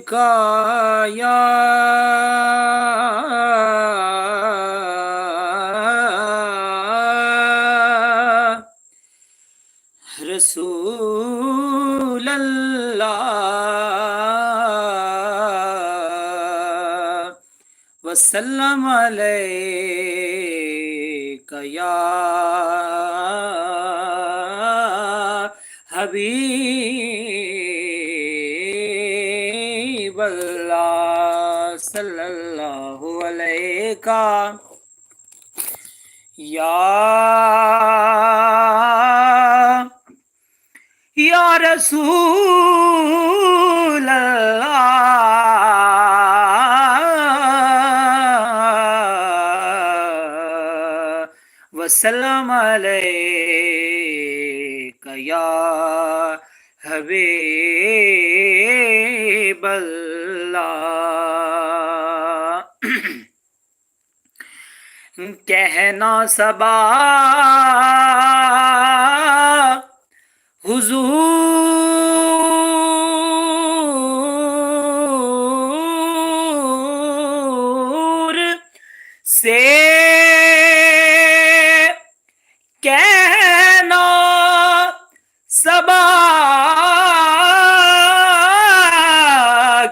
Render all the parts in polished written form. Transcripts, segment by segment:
کا یا رسول اللہ وسلم علیک یا حبیب اللہ صلی اللہ علیہ یا رسول اللہ وسلم علیک یا حبیب اللہ کہنا صبا حضور سے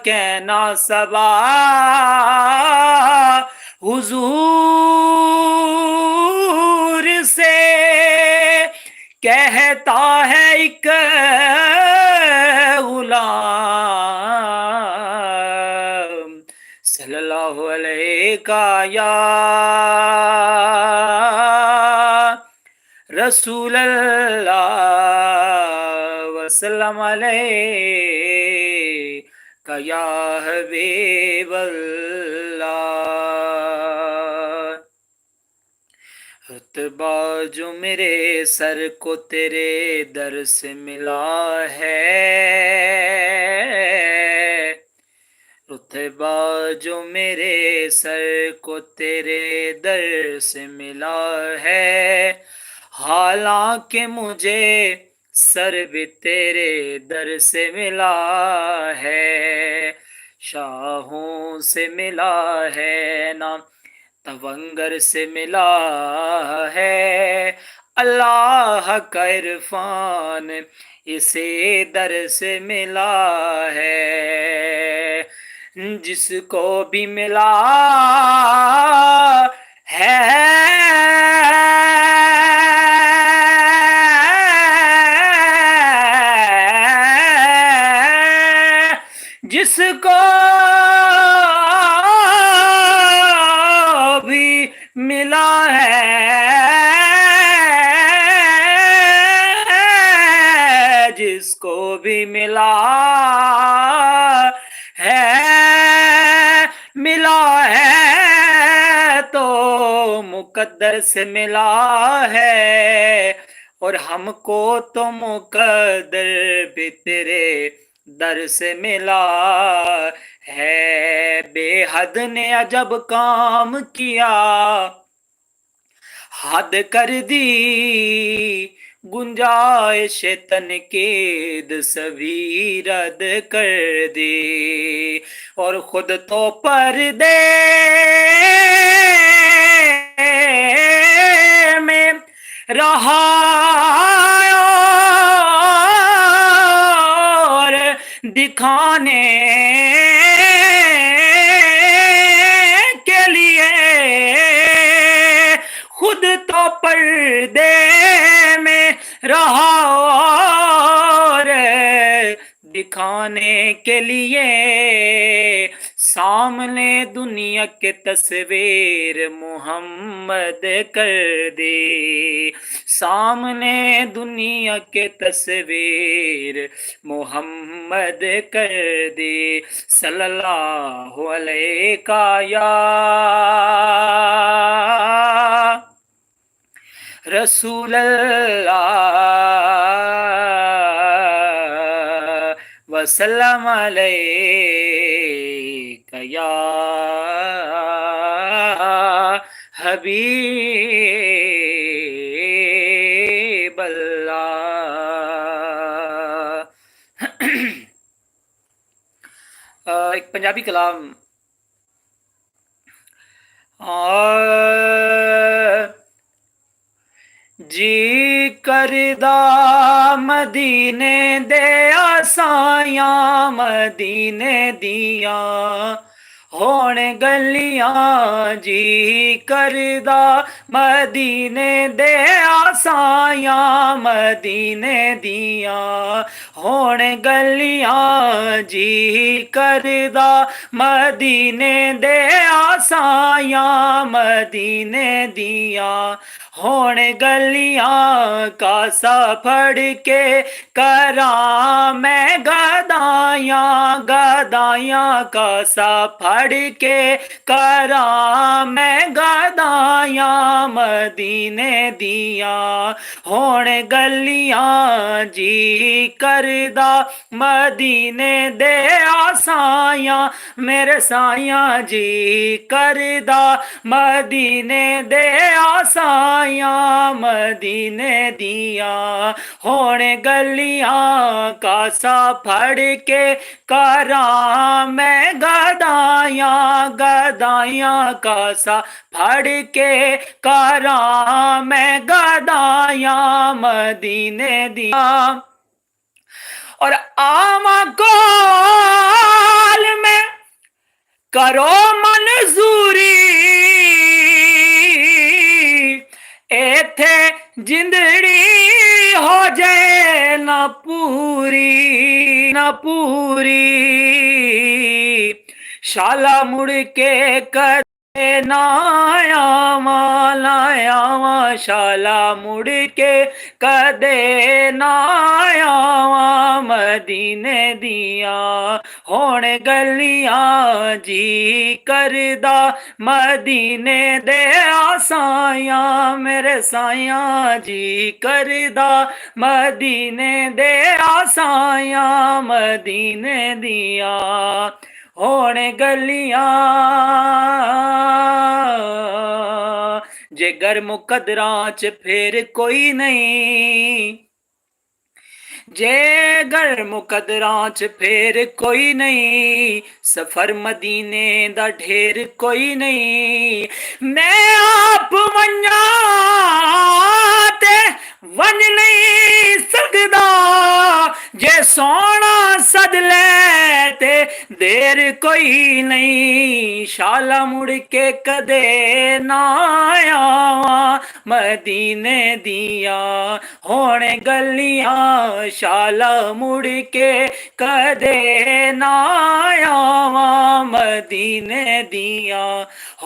کہنا صبا حضور سے کہتا ہے ایک غلام صلی اللہ علیہ یا رسول اللہ وسلم علیہ یا حبیب اللہ رتبہ جو میرے سر کو تیرے در سے ملا ہے رتبہ جو میرے سر کو تیرے در سے ملا ہے حالانکہ مجھے سر بھی تیرے در سے ملا ہے شاہوں سے ملا ہے نہ تونگر سے ملا ہے اللہ کا عرفان اسے در سے ملا ہے جس کو بھی ملا ہے جس کو بھی ملا ہے جس کو بھی ملا ہے تو مقدر سے ملا ہے اور ہم کو تو مقدر بھی تیرے در سے ملا ہے بے حد نے عجب کام کیا حد کر دی گنجائش تنقید سبھی رد کر دی اور خود تو پردے میں رہا اور دکھانے کے لیے خود تو پردے میں رہا اور دکھانے کے لیے سامنے دنیا کے تصویر محمد کر دی سامنے دنیا کے تصویر محمد کر دی صلی اللہ علیہ یا رسول اللہ وسلم علیک یا حبیب اللہ एक पंजाबी कलाम जी करदा मदीने दे आसायां मदीने दिया होण गलियां जी करदा मदीने दे आसायां मदीने दिया होण गलियां जी करदा मदीने दे आसायां मदीने दिया होण गलियां कासा फड़ के करा मैं गदायां गदायां कासा फड़ के करा मैं गदायां मदीने दिया होण गलियां जी करदा मदीने दे आसायां मेरे सायां जी करदा मदीने दे आसायां मदीने दिया होण गलियां कासा फड़ के करा मैं गदायां गदायां कासा फड़ के करा मैं गदायां मदीने दिया और आवा कौल में करो मंजूरी एथे जिंदड़ी हो जाए ना पूरी शाला मुड़ के कदे ना आवा शाला मुड़ के कदे ना आवा मदीने दिया होण गलियां जी करदा मदीने दे आसायां मेरे सायां जी करदा मदीने दे आसायां मदीने दिया होण गलियां जे गर मुकदरां च फेर कोई नहीं जे गर मुकदरां च फेर कोई नहीं सफर मदीने दा ढेर कोई नहीं मैं आप वन्या ते वन नहीं सकदा जे सोना सद ले ते देर कोई नहीं शाला मुड़ के कदे ना आवा मदीने दिया होण गलियां शाला मुड़ के कदे ना आवा मदीने दिया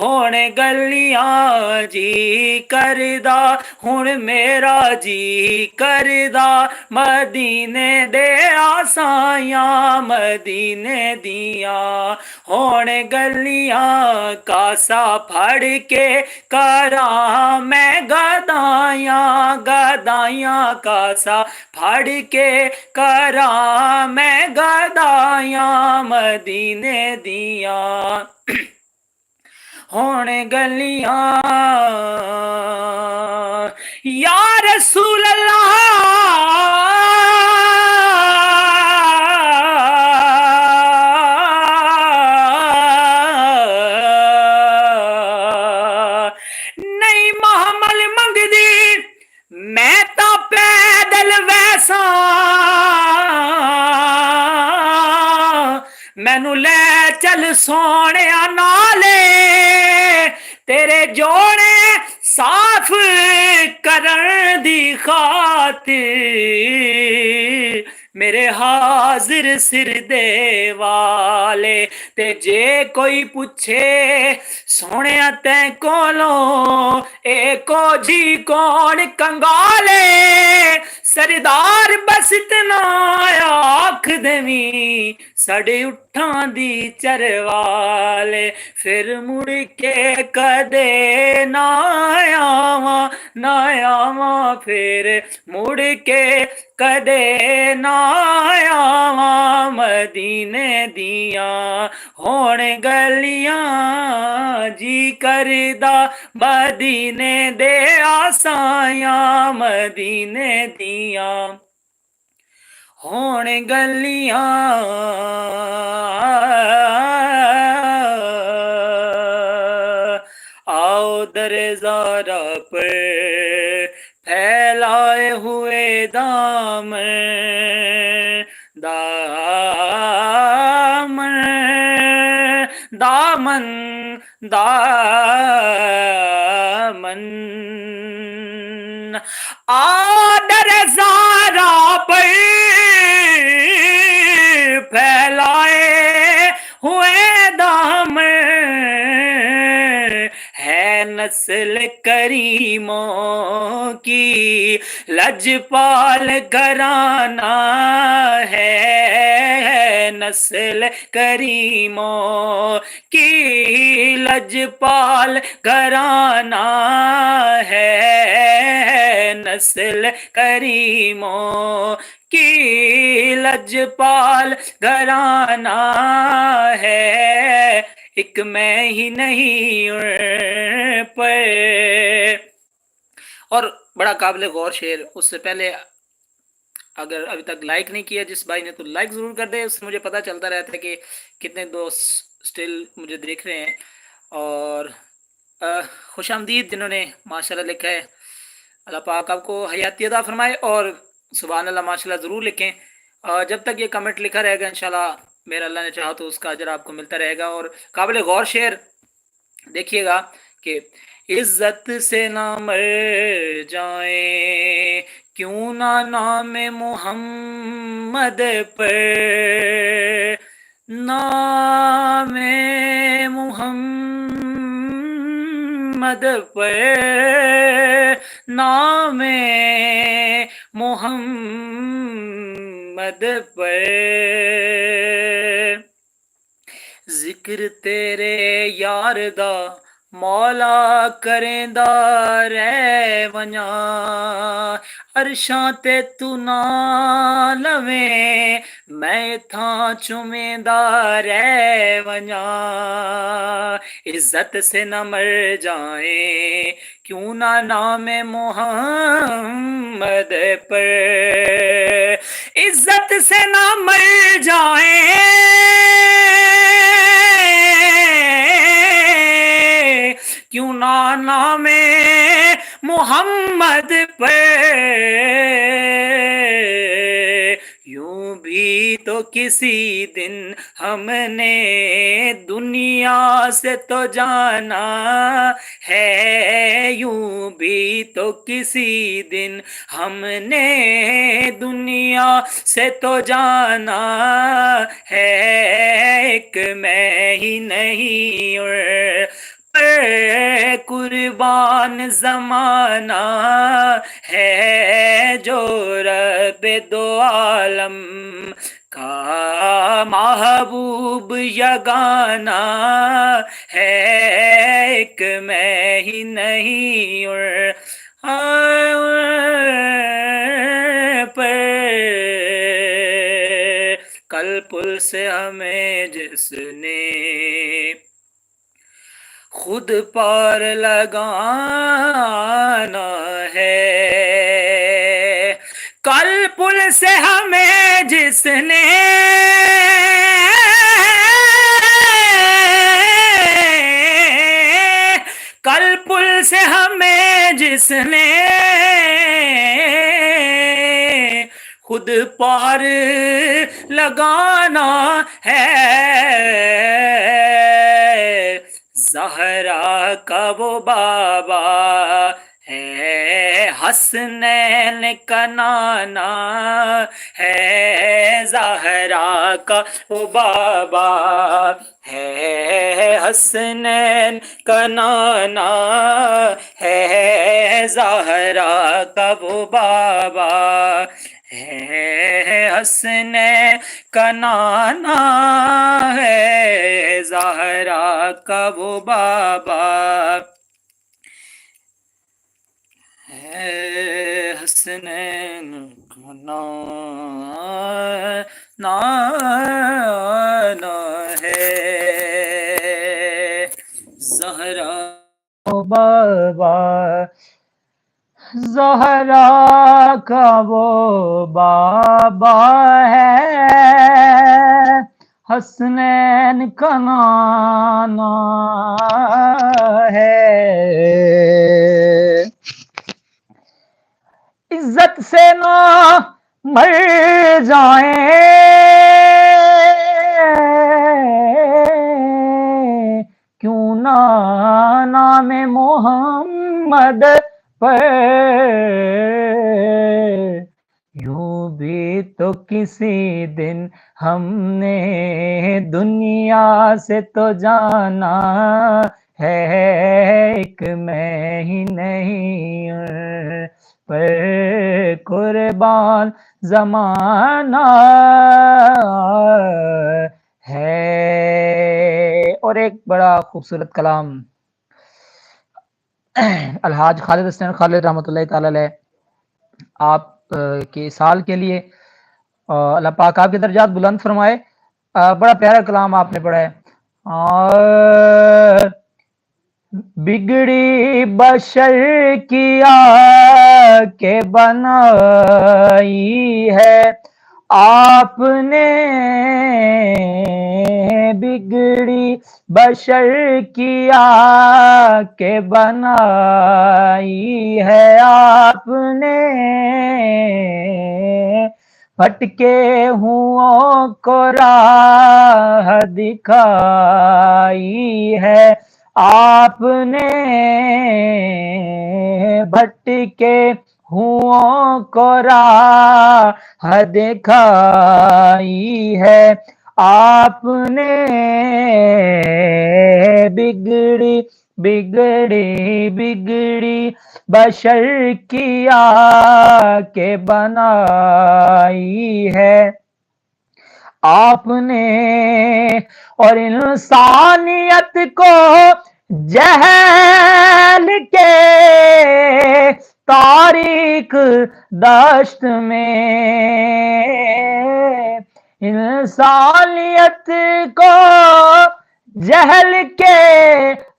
होण गलियां जी करदा हुण मेरा जी करदा मदीने दे आसायां मदीने दिया होण गलियां कासा फड़ के करा मैं गदायां गदायां कासा फड़ के करा मैं गदायां मदीने दिया होण गलियां या रसूल नहीं महमल मंगदी मैं तो पैदल वैसा मैनू ले चल सोने नाले तेरे जोड़े साफ करन दी खातिर मेरे हाजिर सिर दे वाले ते जे कोई पूछे सोने ते कोलों एको जी कौन कंगाले सरदार बस इतना आख देवी साढ़े उठां दी चरवाले फिर मुड़ के कदे ना आवा फिर मुड़ के कदे ना आवा मदीने दिया होण गलियां जी करदा मदीने दे आसायां मदीने दिया होण गलियां پر پھیلائے ہوئے دامن دامن دامن دامن آدر زارا پر پھیلائے ہوئے دامن ہے نسل کریموں کی لجپال گھرانہ ہے نسل کریموں کی لجپال گھرانہ ہے نسل کریموں کی لجپال گھرانہ ہے ایک میں ہی نہیں پر اور بڑا قابل غور شعر. اس سے پہلے اگر ابھی تک لائک نہیں کیا جس بھائی نے تو لائک ضرور کر دے, اس سے مجھے پتہ چلتا رہتا ہے کہ کتنے دوست سٹل مجھے دیکھ رہے ہیں. اور خوش آمدید جنہوں نے ماشاءاللہ لکھا ہے, اللہ پاک آپ کو حیاتی عطا فرمائے. اور سبحان اللہ ماشاءاللہ ضرور لکھیں. جب تک یہ کمنٹ لکھا رہے گا انشاءاللہ میرا اللہ نے چاہا تو اس کا اجر آپ کو ملتا رہے گا. اور قابل غور شعر دیکھیے گا کہ عزت سے نہ مر جائیں کیوں نہ نام محمد پر نام محمد پر نام محمد پر ذکر تیرے یار دا مولا کریں دا رہ ونجاں عرشاں تے تو نہ لویں میں تھاں چومیں دا رہ ونجاں عزت سے نہ مر جائیں کیوں نہ نام محمد پر عزت سے نہ مر جائیں کیوں نہ نام محمد پہ یوں بھی تو کسی دن ہم نے دنیا سے تو جانا ہے یوں بھی تو کسی دن ہم نے دنیا سے تو جانا ہے ایک میں ہی نہیں قربان زمانہ ہے جو رب دو عالم کا محبوب یگانہ ہے ایک میں ہی نہیں پر کل پل سے ہمیں جس نے خود پار لگانا ہے کل پل سے ہمیں جس نے کل پل سے ہمیں جس نے خود پار لگانا ہے زہرا کا وہ بابا ہے حسنین کا نانا ہے زہرا کا وہ بابا ہے حسنین کا نانا ہے زہرا کا وہ بابا ہے حسنین کا نانا ہے زہرا کا وہ بابا ہے حسنین کا نانا ہے زہرا بابا زہرا کا وہ بابا ہے حسنین کا نانا ہے عزت سے نہ مر جائیں کیوں نہ نام محمد پر یوں بھی تو کسی دن ہم نے دنیا سے تو جانا ہے ایک میں ہی نہیں پر قربان زمانہ ہے. اور ایک بڑا خوبصورت کلام الحاج خالد حسین خالد رحمۃ اللہ تعالی علیہ آپ کے سال کے لیے اللہ پاک آپ کے درجات بلند فرمائے. بڑا پیارا کلام آپ نے پڑھا ہے. اور بگڑی بشر کیا کہ بنائی ہے آپ نے بگڑی بشر کیا کہ بنائی ہے آپ نے بھٹکے ہوں کو راہ دکھائی ہے آپ نے بھٹکے ہوں کو راہ دکھائی ہے آپ نے بگڑی بشر کیا کہ بنائی ہے آپ نے اور انسانیت کو جہل کے تاریک دشت میں انسانیت کو جہل کے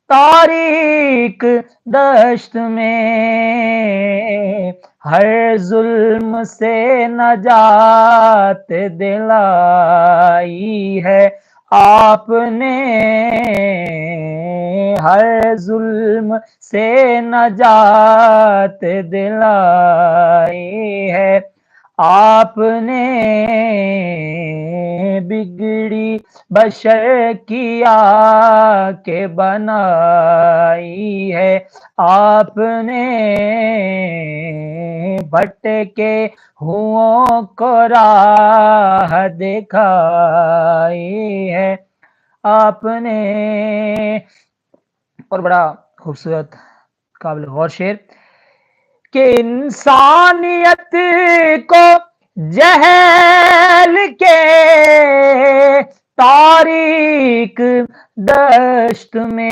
تاریک دشت میں ہر ظلم سے نجات دلائی ہے آپ نے ہر ظلم سے نجات دلائی ہے آپ نے بگڑی بشر کیا کہ بنائی ہے آپ نے بھٹکے ہوں کو راہ دکھائی ہے آپ نے. اور بڑا خوبصورت قابل غور شعر کہ انسانیت کو جہل کے تاریک دشت میں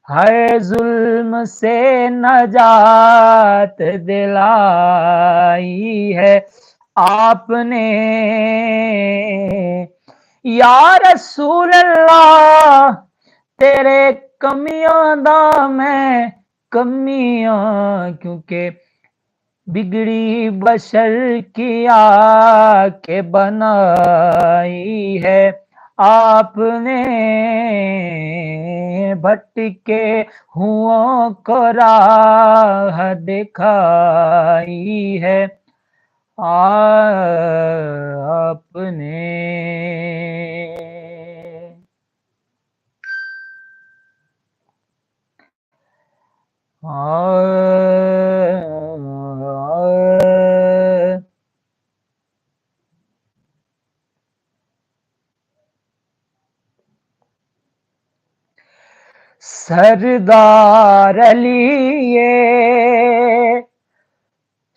ہر ظلم سے نجات دلائی ہے آپ نے یا رسول اللہ تیرے کمیاں دا میں کمیاں کیونکہ بگڑی بشر کیا کہ بنائی ہے آپ نے بھٹکے ہوں کو راہ دکھائی ہے آپ نے. سردار علی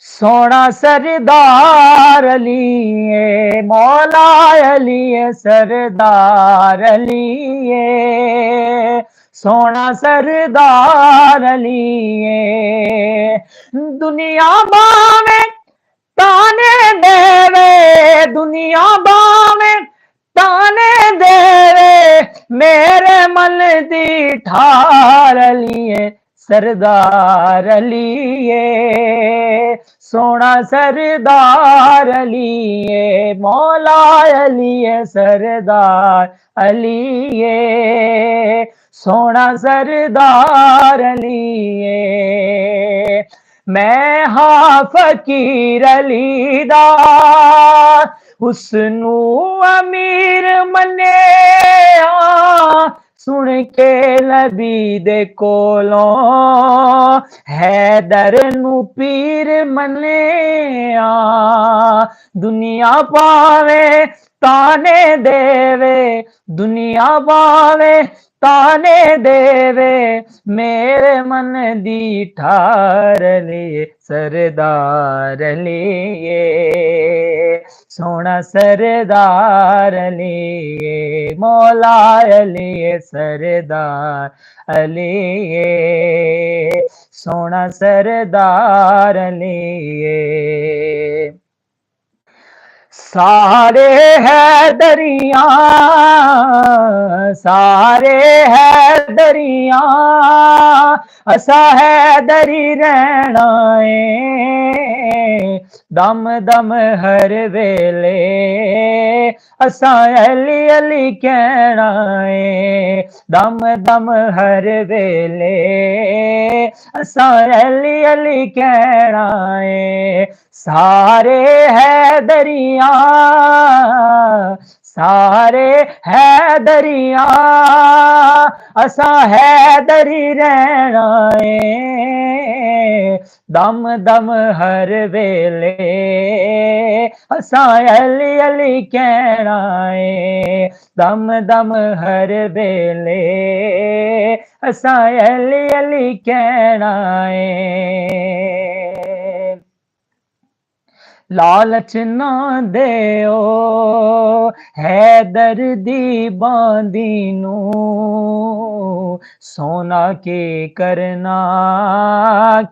سونا سردار علی مولا علی سردار علی سونا سردار علی دنیا باویں تانے دے دنیا باویں تانے دے میرے من دی ٹھار علی سردار علی سونا سردار علی مولا علی سردار علی सोना सरदार अलीए मैं हाँ फकीर अली दा उसनू अमीर मन्निया सुन के नबी दे कोलों हैदर नू पीर मन्निया दुनिया पावे ताने देवे दुनिया पावे ताने देवे मेरे मन दी ठार लिए सरदार लिए सोना सरदार लिए मौला लिए सरदार लिए सोना सरदार लिए सारे है दरिया सारे है दरिया असा है दरी रहना है दम दम हर वेले असा अली अली कहना है दम दम हर वेले असा अली अली कहना है सारे है दरिया सारे है दरिया असा है दरी रहना है दम दम हर वेले असा अली अली कहना है दम दम हर वेले असा अली अली कहना है लालच ना देओ हैदर दी बांदी नू सोना के करना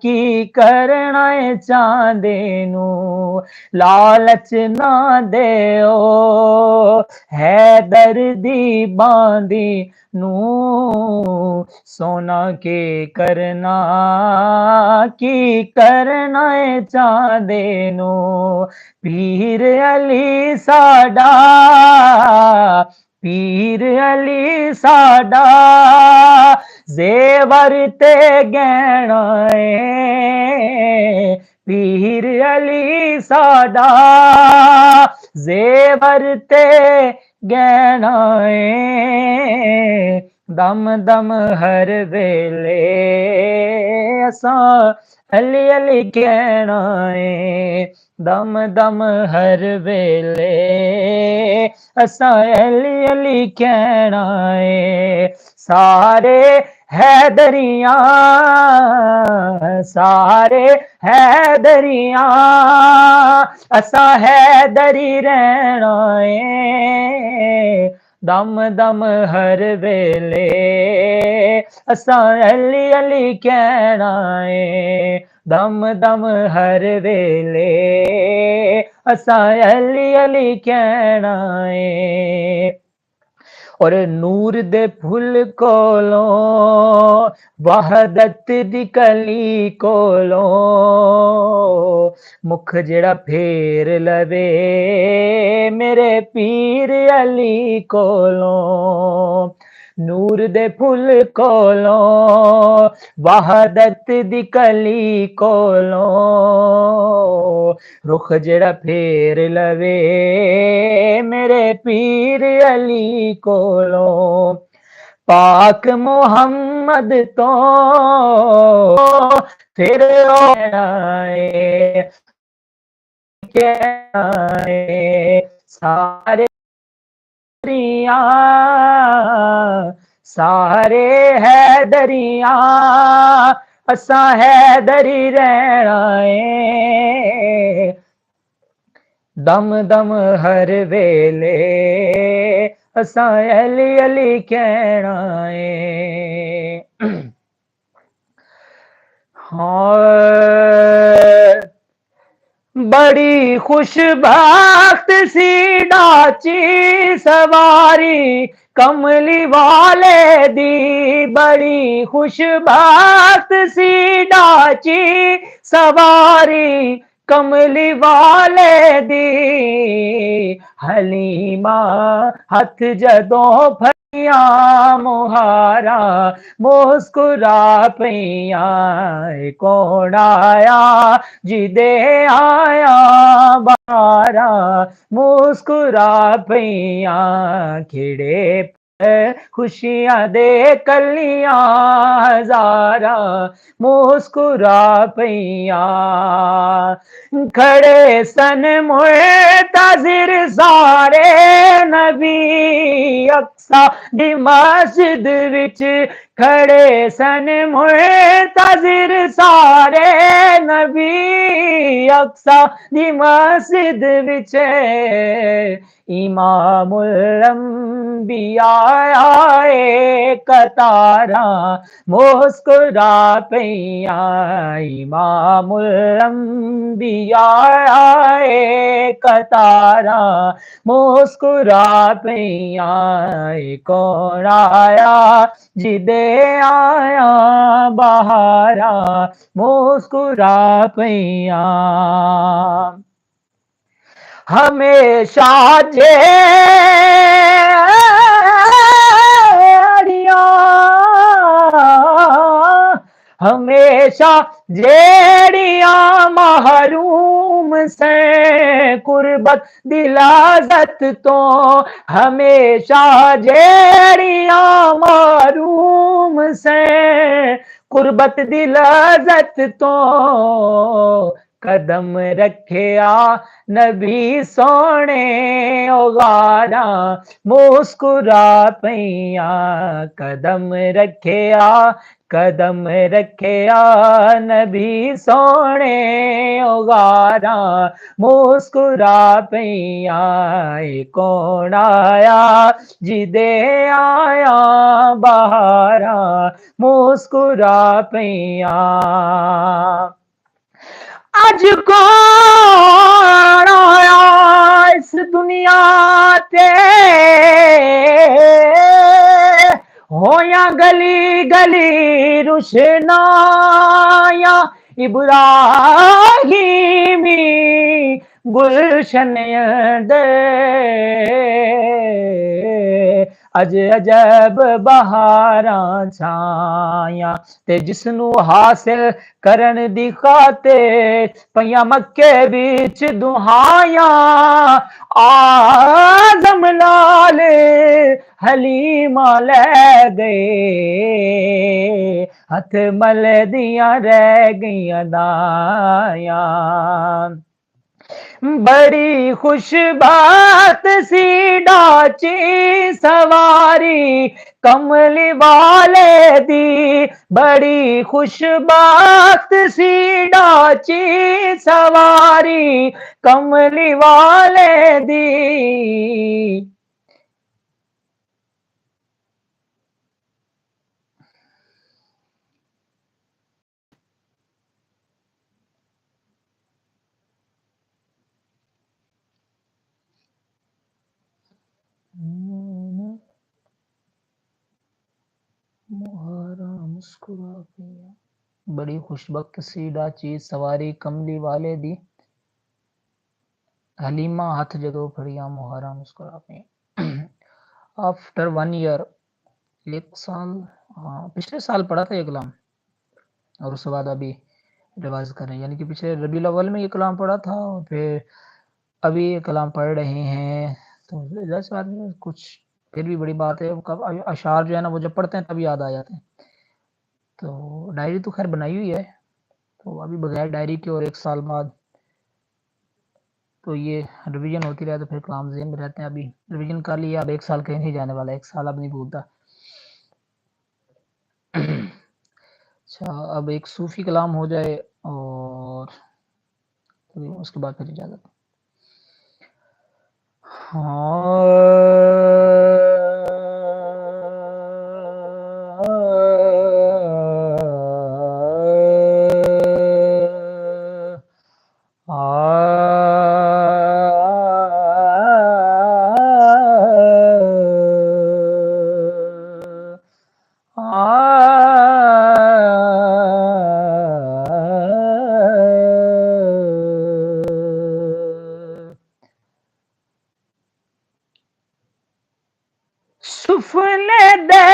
की करना चांदे नू लालच ना देओ हैदर दी बांदी नू सोना के करना की करना चांदे नू पीर अली साडा पीर अली साडा जेवर ते गहना पीर अली साडा जेवर ते गहना दम दम हर वेले असा अली अली कहना दम दम हर वेले असा अली अली कहना सारे है दरिया सारे है दरिया असा है दरी रहना दम दम हर वेले असा अली अली कहना दम दम हर वेले असा अली अली कहना और नूर दे फुल कोलों वहदत दी कली कोलों मुख जेड़ा फेर लवे मेरे पीर अली कोलों नूर दे फुल कोलों वहदत दी कली कोलों रुख जेड़ा फेर लवे मेरे पीर अली कोलों पाक मोहम्मद तो फिर सारे सारे है दरिया असा है दरी रहना दम दम हर वेले असा अली अली कहना हाँ बड़ी खुशबख्त सी डाची सवारी कमली वाले दी बड़ी खुशबख्त सी डाची सवारी कमली वाले दी हलीमा हथ जदों पईया मुहारा मुस्कुरा पईया कौन आया जिदे आया बारा मुस्कुरा पईया खिड़े खुशियां दे कलियां हजारा मुस्कुरा पईया खड़े सन मुताजिर सारे नबी अक्सा दी मस्जिद विच खड़े सन मुताजिर सारे नबी अक्सा दी मस्जिद विच इमामुल अंबिया आए कतारा मुस्कुरा पईया इमामुल अंबिया आए कतारा मुस्कुरा पईया कौन आया जिदे आया बहारा मुस्कुरा पईया हमेशा हमेशा जेड़ियां महरूम से कुर्बत दिलाजत तो हमेशा जेड़ियां महरूम से कुर्बत दिलाजत तो कदम रखिया नबी सोने ओगारा मुस्कुरा पईया कदम रखिया नबी सोने ओगारा मुस्कुरा पईया कौन आया जिदे आया बहारा मुस्कुरा पईया अज कौन आया इस दुनिया ते होया गली गली रुशनाया इब्राहिमी गुलशन दे अज अजब बहारां छाया ते जिसनू हासिल करन दी खातिर पईयां मक्के विच दुहाया आजम लाल हलीमा लै गए हथ मल दियां रह गईयां दाया बड़ी खुश बात सी डाची सवारी कमली वाले दी बड़ी खुश बात सी डाची सवारी कमली वाले दी मुस्कुरा पिया बड़ी खुशबख्त सी डाची सवारी कमली वाले दी हलीमा हाथ जदों फड़िया मुहारा मुस्कुरा पिया आफ्टर 1 ईयर एक साल हाँ पिछले साल पढ़ा था ये कलाम और उसके बाद अभी रिवाइज कर रहे हैं यानी कि पिछले रबीउल अव्वल में ये कलाम पढ़ा था और फिर अभी ये कलाम पढ़ रहे हैं तो जैसे बात में कुछ फिर भी बड़ी बात है अशार जो है ना वो जब पढ़ते हैं तब याद आ जाते हैं तो डायरी तो खैर बनाई हुई है तो अभी बगैर डायरी के और 1 साल बाद तो ये रिवीजन होती रहे तो फिर कलाम ज़हन में रहते हैं अभी रिवीजन कर लिया अब 1 साल कहीं नहीं जाने वाला 1 साल अब नहीं भूलता अच्छा अब एक सूफी कलाम हो जाए और उसके बाद फिर इजाजत गफले दे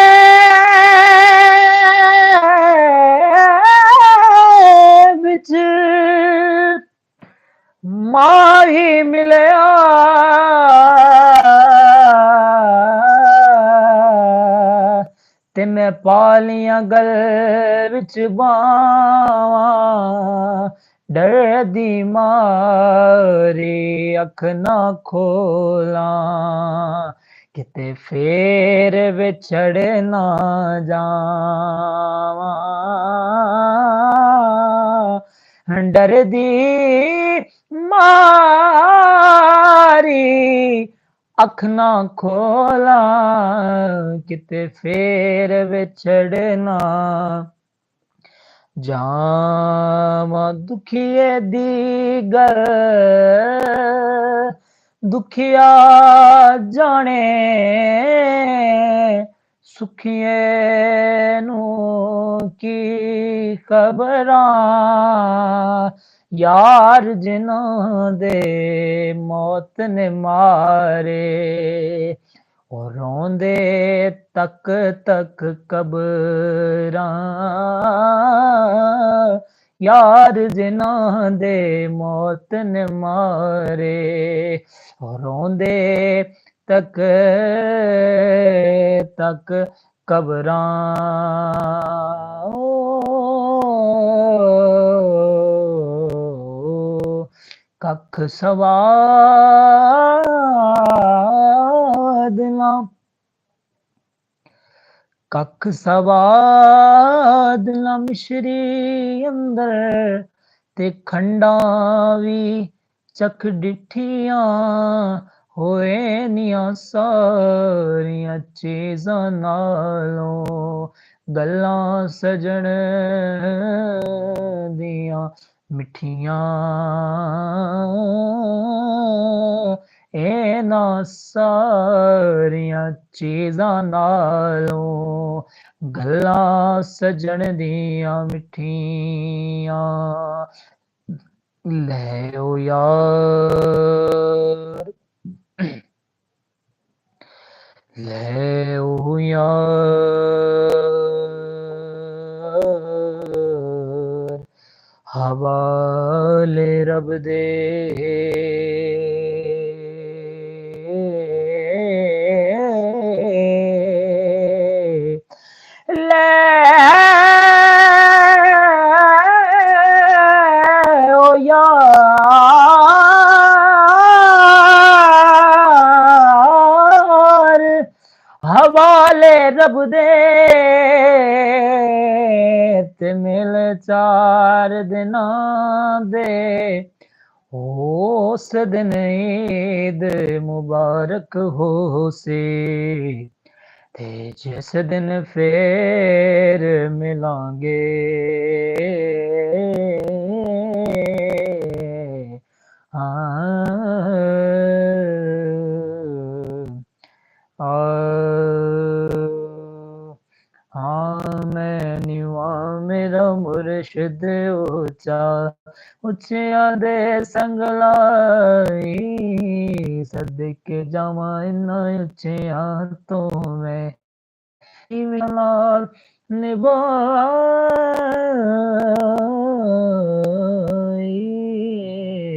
बिच माही मिलया ते मैं पालियां गल विच बावां डर दी मारी अख ना खोलां किते फेर विछड़ ना जावां डर दी मारी अख ना खोला किते फेर विछड़ ना जावां दुखिए दी गल दुखिया जाने सुखिए नू की खबरां यार जिन्हां दे मौत ने मारे और रोंदे तक तक कबरां यार जिन्हां दे मौत ने मारे और रोंदे तक तक कबरां कख सवाद ना कख सवाद ना मिश्री अंदर ते खंडा भी चख डिठियां होए नियां सारियां चीज़ां नालों गल्लां सजण दियां मिठियां इन्हां सारियां चीज़ां नालों गल्लां सजण दियां मिठियां ले ओ यार ले ओ यार हवाले रब दे ले ओ यार हवाले रब दे ते मिल चार दिनां दे उस दिन ईद मुबारक हो से ते जिस दिन फेर मिलांगे मैं निवा मेरा मुर्शिद ऊंचा उच्चिया दे संग लाई सदके जावा इन्ना उच्चिया तो मैं लाल निभाई